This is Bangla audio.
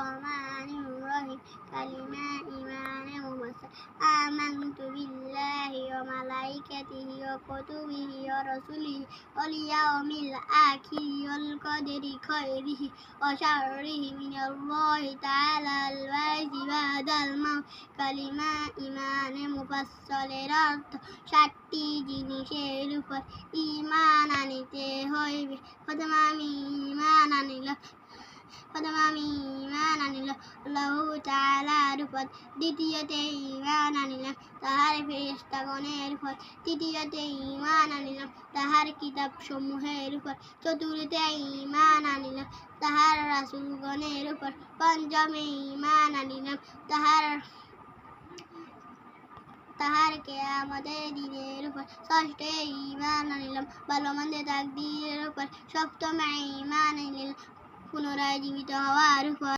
রহমানির রহিম কালিমা ঈমানে মুফাসসাল আমানতু বিল্লাহি ওয়া মালাইকাতিহি ওয়া কুতুবিহি ওয়া রাসূলিহি ওয়াল ইয়াউমিল আখিরি ওয়াল কদরি খাইরিহি ওয়া শাররিহি মিনাল্লাহি তাআলার ওয়াইজি বাদাল মাউত কালিমা ঈমানে মুফাসসালের অর্থ 7টি জিনিসের উপর ঈমান আনিতে হইবে। প্রথমে আমি ঈমান আনিলাম আল্লাহু তাআলার উপর, দ্বিতীয়তে ঈমান আনিলাম তাহার ফেরেশতাগণের উপর, তৃতীয়তে ঈমান আনিলাম তাহার কিতাবসমূহের উপর, চতুর্থে ঈমান আনিলাম তাহার রাসূলগণের উপর, পঞ্চমে ঈমান আনিলাম তাহার কিয়ামতের দিনের উপর, ষষ্ঠে ঈমান আনিলাম ভালো মন্দের তাকদীরের উপর, সপ্তমে ঈমান আনিলাম পুনরায় জীবিত হওয়ার উপর।